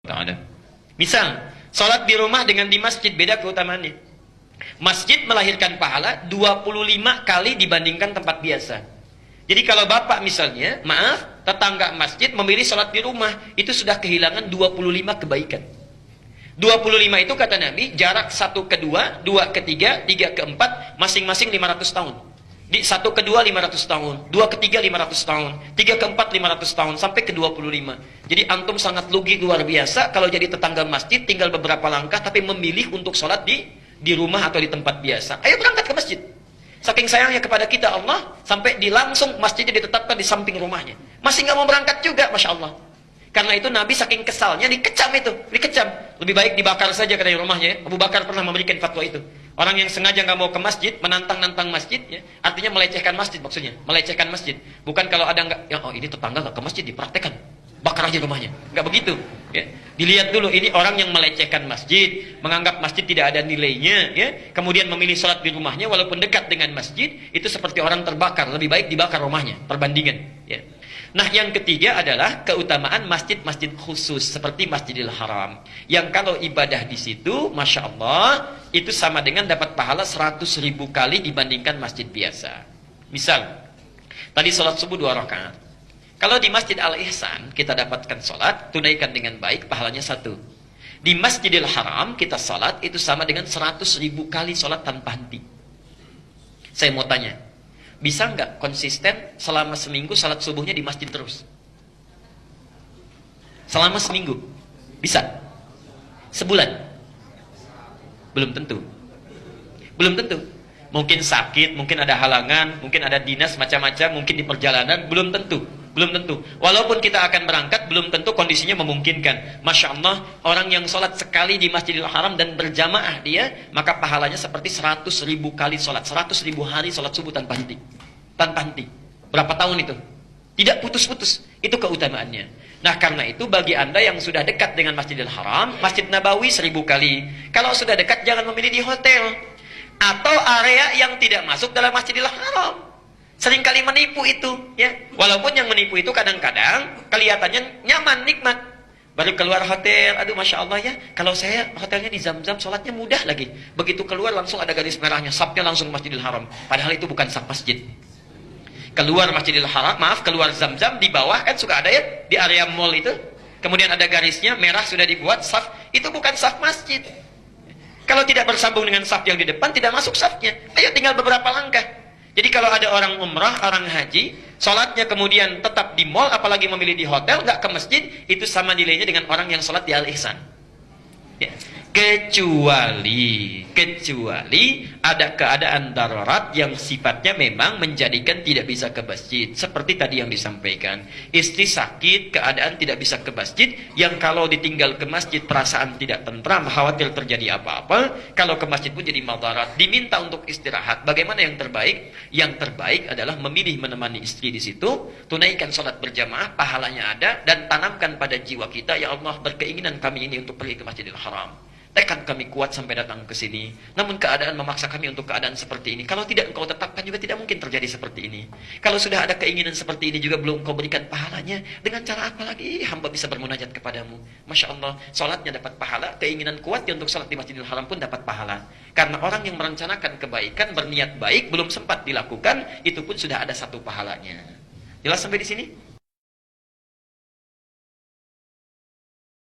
Ta'ala. Misal, sholat di rumah dengan di masjid beda keutamaannya. Masjid melahirkan pahala 25 kali dibandingkan tempat biasa. Jadi kalau bapak misalnya, maaf, tetangga masjid memilih sholat di rumah, itu sudah kehilangan 25 kebaikan. 25 itu kata Nabi, jarak 1 ke 2, 2 ke 3, 3 ke 4, masing-masing 500 tahun. Di 1 ke 2 500 tahun, 2 ke 3 500 tahun, 3 ke 4 500 tahun, sampai ke 25. Jadi antum sangat lugi luar biasa kalau jadi tetangga masjid, tinggal beberapa langkah, tapi memilih untuk sholat di rumah atau di tempat biasa. Ayo berangkat ke masjid. Saking sayangnya kepada kita Allah, sampai langsung masjidnya ditetapkan di samping rumahnya. Masih nggak mau berangkat juga, Masya Allah. Karena itu Nabi saking kesalnya dikecam itu, dikecam. Lebih baik dibakar saja dari rumahnya. Abu Bakar pernah memberikan fatwa itu. Orang yang sengaja nggak mau ke masjid, menantang-nantang masjid, ya, artinya melecehkan masjid maksudnya, melecehkan masjid. Bukan kalau ada nggak, ya, oh ini tetangga nggak ke masjid, dipraktekkan, bakar aja rumahnya. Nggak begitu. Ya. Dilihat dulu, ini orang yang melecehkan masjid, menganggap masjid tidak ada nilainya, ya. Kemudian memilih sholat di rumahnya walaupun dekat dengan masjid, itu seperti orang terbakar. Lebih baik dibakar rumahnya. Perbandingan. Ya. Nah, yang ketiga adalah keutamaan masjid-masjid khusus seperti Masjidil Haram. Yang kalau ibadah di situ, Masya Allah, itu sama dengan dapat pahala 100.000 kali dibandingkan masjid biasa. Misal, tadi sholat subuh 2 rakaat. Kalau di Masjid Al-Ihsan kita dapatkan sholat, tunaikan dengan baik, pahalanya 1. Di Masjidil Haram kita sholat, itu sama dengan 100.000 kali sholat tanpa henti. Saya mau tanya, bisa nggak konsisten selama seminggu salat subuhnya di masjid terus? Selama seminggu? Bisa? Sebulan? Belum tentu. Belum tentu. Mungkin sakit, mungkin ada halangan, mungkin ada dinas macam-macam, mungkin di perjalanan, belum tentu. Belum tentu. Walaupun kita akan berangkat, belum tentu kondisinya memungkinkan. Masya Allah, orang yang sholat sekali di Masjidil Haram dan berjamaah dia, maka pahalanya seperti 100.000 kali sholat. 100.000 hari sholat subuh tanpa henti. Tanpa henti. Berapa tahun itu? Tidak putus-putus. Itu keutamaannya. Nah, karena itu bagi anda yang sudah dekat dengan Masjidil Haram, Masjid Nabawi 1000 kali. Kalau sudah dekat, jangan memilih di hotel. Atau area yang tidak masuk dalam Masjidil Haram. Seringkali menipu itu, ya. Walaupun yang menipu itu kadang-kadang kelihatannya nyaman, nikmat. Baru keluar hotel, aduh Masya Allah ya, kalau saya hotelnya di Zam-Zam, sholatnya mudah lagi. Begitu keluar langsung ada garis merahnya, sapnya langsung Masjidil Haram. Padahal itu bukan sap masjid. Keluar Masjidil Haram, maaf, keluar Zam-Zam, di bawah kan suka ada ya, di area mall itu. Kemudian ada garisnya, merah sudah dibuat, saf, itu bukan saf masjid. Kalau tidak bersambung dengan saf yang di depan, tidak masuk safnya. Ayo tinggal beberapa langkah. Jadi kalau ada orang umrah, orang haji, sholatnya kemudian tetap di mall, apalagi memilih di hotel, nggak ke masjid, itu sama nilainya dengan orang yang sholat di Al-Ihsan. Ya. Kecuali ada keadaan darurat yang sifatnya memang menjadikan tidak bisa ke masjid. Seperti tadi yang disampaikan. Istri sakit, keadaan tidak bisa ke masjid, yang kalau ditinggal ke masjid perasaan tidak tentram, khawatir terjadi apa-apa. Kalau ke masjid pun jadi madarat. Diminta untuk istirahat. Bagaimana yang terbaik? Yang terbaik adalah memilih menemani istri di situ, tunaikan sholat berjamaah, pahalanya ada, dan tanamkan pada jiwa kita, ya Allah, berkeinginan kami ini untuk pergi ke Masjidil Haram. Tekad kami kuat sampai datang ke sini. Namun keadaan memaksa kami untuk keadaan seperti ini. Kalau tidak engkau tetapkan juga tidak mungkin terjadi seperti ini. Kalau sudah ada keinginan seperti ini juga belum engkau berikan pahalanya. Dengan cara apa lagi hamba bisa bermunajat kepadamu? Masya Allah, sholatnya dapat pahala. Keinginan kuat untuk sholat di Masjidil Haram pun dapat pahala. Karena orang yang merencanakan kebaikan, berniat baik, belum sempat dilakukan, itu pun sudah ada 1 pahalanya. Jelas sampai di sini?